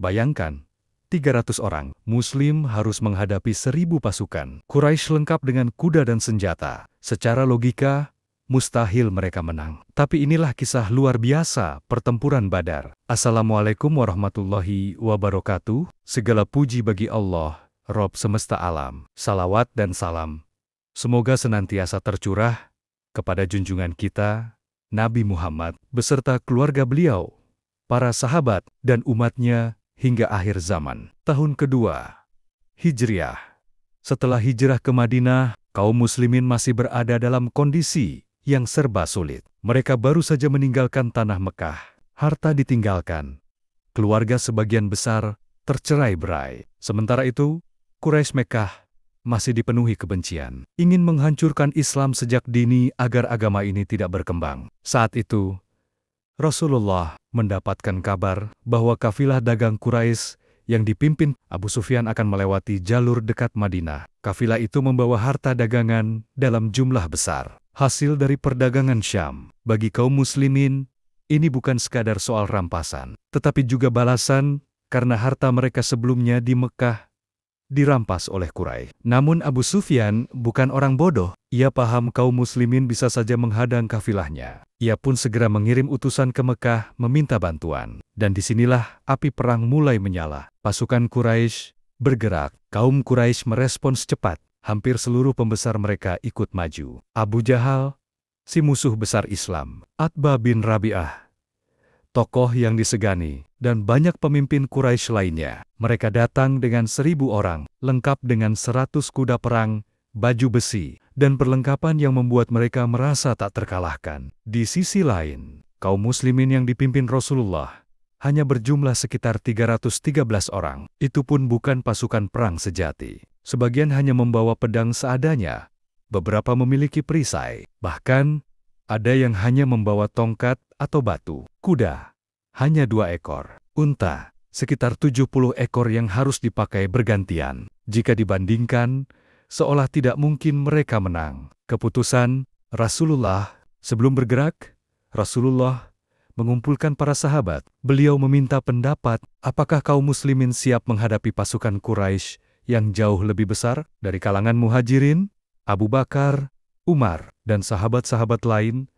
Bayangkan, 300 orang Muslim harus menghadapi 1.000 pasukan. Quraisy lengkap dengan kuda dan senjata. Secara logika, mustahil mereka menang. Tapi inilah kisah luar biasa pertempuran Badar. Assalamualaikum warahmatullahi wabarakatuh. Segala puji bagi Allah, Rob semesta alam. Salawat dan salam semoga senantiasa tercurah kepada junjungan kita, Nabi Muhammad, beserta keluarga beliau, para sahabat, dan umatnya, hingga akhir zaman. Tahun kedua Hijriah. Setelah hijrah ke Madinah, kaum muslimin masih berada dalam kondisi yang serba sulit. Mereka baru saja meninggalkan tanah Mekah. Harta ditinggalkan. Keluarga sebagian besar tercerai-berai. Sementara itu, Quraisy Mekah masih dipenuhi kebencian. Ingin menghancurkan Islam sejak dini agar agama ini tidak berkembang. Saat itu, Rasulullah mendapatkan kabar bahwa kafilah dagang Quraisy yang dipimpin Abu Sufyan akan melewati jalur dekat Madinah. Kafilah itu membawa harta dagangan dalam jumlah besar. Hasil dari perdagangan Syam. Bagi kaum muslimin, ini bukan sekadar soal rampasan, tetapi juga balasan karena harta mereka sebelumnya di Mekah dirampas oleh Quraisy. Namun Abu Sufyan bukan orang bodoh. Ia paham kaum muslimin bisa saja menghadang kafilahnya. Ia pun segera mengirim utusan ke Mekah meminta bantuan. Dan disinilah api perang mulai menyala. Pasukan Quraisy bergerak. Kaum Quraisy merespons cepat. Hampir seluruh pembesar mereka ikut maju. Abu Jahal, si musuh besar Islam. Atba bin Rabi'ah, tokoh yang disegani, dan banyak pemimpin Quraisy lainnya. Mereka datang dengan 1.000 orang, lengkap dengan 100 kuda perang, baju besi, dan perlengkapan yang membuat mereka merasa tak terkalahkan. Di sisi lain, kaum muslimin yang dipimpin Rasulullah hanya berjumlah sekitar 313 orang. Itu pun bukan pasukan perang sejati. Sebagian hanya membawa pedang seadanya, beberapa memiliki perisai, bahkan ada yang hanya membawa tongkat atau batu. Kuda hanya 2 ekor. Unta sekitar 70 ekor yang harus dipakai bergantian. Jika dibandingkan, seolah tidak mungkin mereka menang. Keputusan Rasulullah. Sebelum bergerak, Rasulullah mengumpulkan para sahabat. Beliau meminta pendapat, apakah kaum muslimin siap menghadapi pasukan Quraisy yang jauh lebih besar? Dari kalangan Muhajirin, Abu Bakar, Umar, dan sahabat-sahabat lain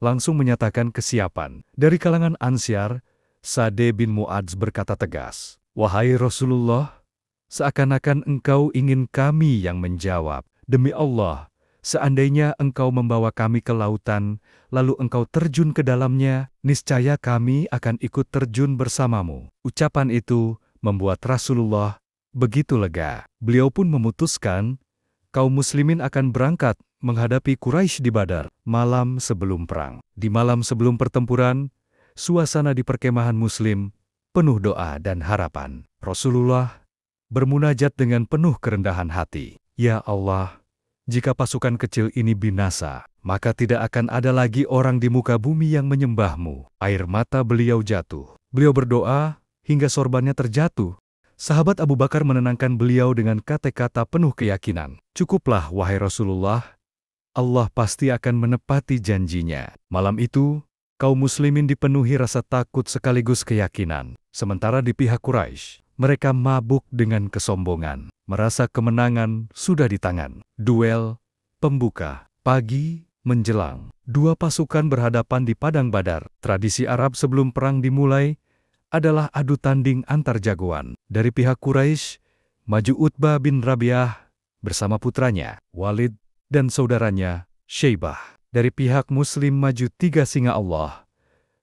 langsung menyatakan kesiapan. Dari kalangan Ansyar, Sa'd bin Mu'adz berkata tegas, "Wahai Rasulullah, seakan-akan engkau ingin kami yang menjawab. Demi Allah, seandainya engkau membawa kami ke lautan, lalu engkau terjun ke dalamnya, niscaya kami akan ikut terjun bersamamu." Ucapan itu membuat Rasulullah begitu lega. Beliau pun memutuskan kaum muslimin akan berangkat menghadapi Quraisy di Badar, malam sebelum perang. Di malam sebelum pertempuran, suasana di perkemahan muslim penuh doa dan harapan. Rasulullah bermunajat dengan penuh kerendahan hati. Ya Allah, jika pasukan kecil ini binasa, maka tidak akan ada lagi orang di muka bumi yang menyembahmu. Air mata beliau jatuh. Beliau berdoa hingga sorbannya terjatuh. Sahabat Abu Bakar menenangkan beliau dengan kata-kata penuh keyakinan. "Cukuplah, wahai Rasulullah. Allah pasti akan menepati janjinya." Malam itu, kaum muslimin dipenuhi rasa takut sekaligus keyakinan. Sementara di pihak Quraisy, mereka mabuk dengan kesombongan. Merasa kemenangan sudah di tangan. Duel pembuka. Pagi menjelang, 2 pasukan berhadapan di padang Badar. Tradisi Arab sebelum perang dimulai adalah adu tanding antar jagoan. Dari pihak Quraisy, maju Utbah bin Rabi'ah bersama putranya, Walid, dan saudaranya, Syaibah. Dari pihak Muslim maju 3 singa Allah,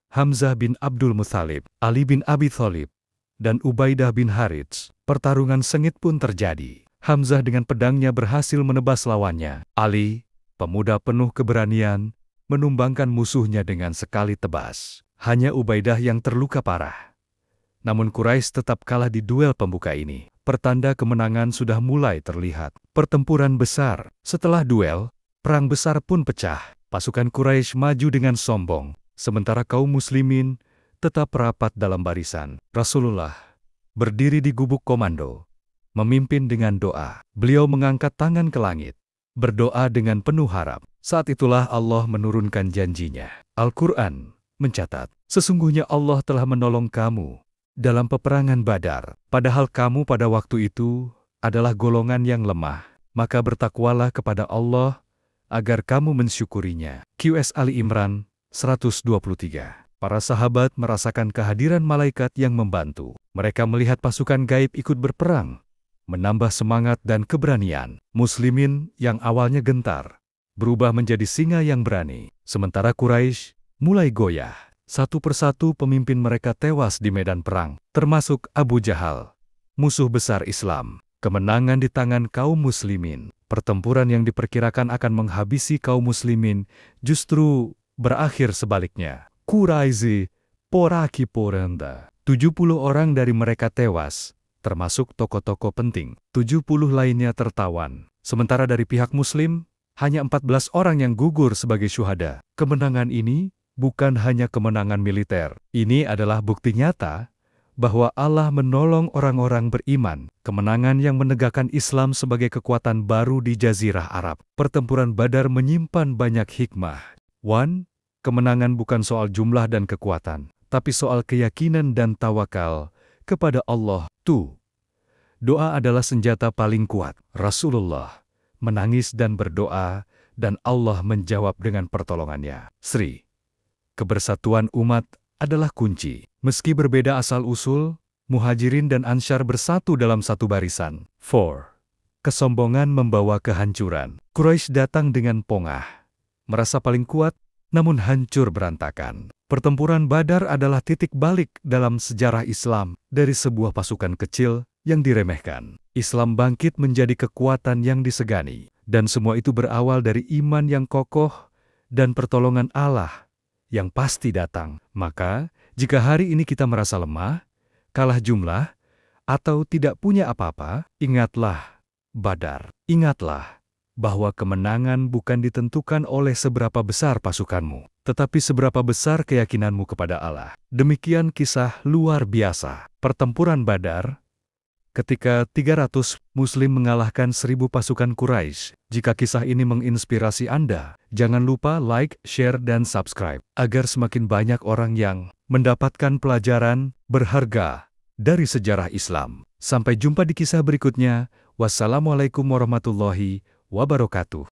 Hamzah bin Abdul Muthalib, Ali bin Abi Thalib, dan Ubaidah bin Harits. Pertarungan sengit pun terjadi. Hamzah dengan pedangnya berhasil menebas lawannya. Ali, pemuda penuh keberanian, menumbangkan musuhnya dengan sekali tebas. Hanya Ubaidah yang terluka parah. Namun Quraisy tetap kalah di duel pembuka ini. Pertanda kemenangan sudah mulai terlihat. Pertempuran besar. Setelah duel, perang besar pun pecah. Pasukan Quraisy maju dengan sombong, sementara kaum muslimin tetap rapat dalam barisan. Rasulullah berdiri di gubuk komando, memimpin dengan doa. Beliau mengangkat tangan ke langit, berdoa dengan penuh harap. Saat itulah Allah menurunkan janjinya. Al-Quran mencatat, "Sesungguhnya Allah telah menolong kamu dalam peperangan Badar. Padahal kamu pada waktu itu adalah golongan yang lemah. Maka bertakwalah kepada Allah agar kamu mensyukurinya. QS Ali Imran 123. Para sahabat merasakan kehadiran malaikat yang membantu. Mereka melihat pasukan gaib ikut berperang, menambah semangat dan keberanian. Muslimin yang awalnya gentar berubah menjadi singa yang berani. Sementara Quraisy mulai goyah. Satu persatu pemimpin mereka tewas di medan perang, termasuk Abu Jahal, musuh besar Islam. Kemenangan di tangan kaum muslimin. Pertempuran yang diperkirakan akan menghabisi kaum muslimin justru berakhir sebaliknya. Quraisy poraki porenda. 70 orang dari mereka tewas, termasuk tokoh-tokoh penting. 70 lainnya tertawan. Sementara dari pihak muslim, hanya 14 orang yang gugur sebagai syuhada. Kemenangan ini bukan hanya kemenangan militer. Ini adalah bukti nyata bahwa Allah menolong orang-orang beriman. Kemenangan yang menegakkan Islam sebagai kekuatan baru di Jazirah Arab. Pertempuran Badar menyimpan banyak hikmah. 1. Kemenangan bukan soal jumlah dan kekuatan, tapi soal keyakinan dan tawakal kepada Allah. 2. Doa adalah senjata paling kuat. Rasulullah menangis dan berdoa, dan Allah menjawab dengan pertolongannya. 3. Kebersatuan umat adalah kunci. Meski berbeda asal-usul, Muhajirin dan Ansyar bersatu dalam satu barisan. 4. Kesombongan membawa kehancuran. Quraisy datang dengan pongah, merasa paling kuat, namun hancur berantakan. Pertempuran Badar adalah titik balik dalam sejarah Islam. Dari sebuah pasukan kecil yang diremehkan, Islam bangkit menjadi kekuatan yang disegani. Dan semua itu berawal dari iman yang kokoh dan pertolongan Allah yang pasti datang. Maka, jika hari ini kita merasa lemah, kalah jumlah, atau tidak punya apa-apa, ingatlah Badar. Ingatlah bahwa kemenangan bukan ditentukan oleh seberapa besar pasukanmu, tetapi seberapa besar keyakinanmu kepada Allah. Demikian kisah luar biasa. Pertempuran Badar, ketika 300 Muslim mengalahkan 1000 pasukan Quraisy. Jika kisah ini menginspirasi Anda, jangan lupa like, share, dan subscribe, agar semakin banyak orang yang mendapatkan pelajaran berharga dari sejarah Islam. Sampai jumpa di kisah berikutnya. Wassalamualaikum warahmatullahi wabarakatuh.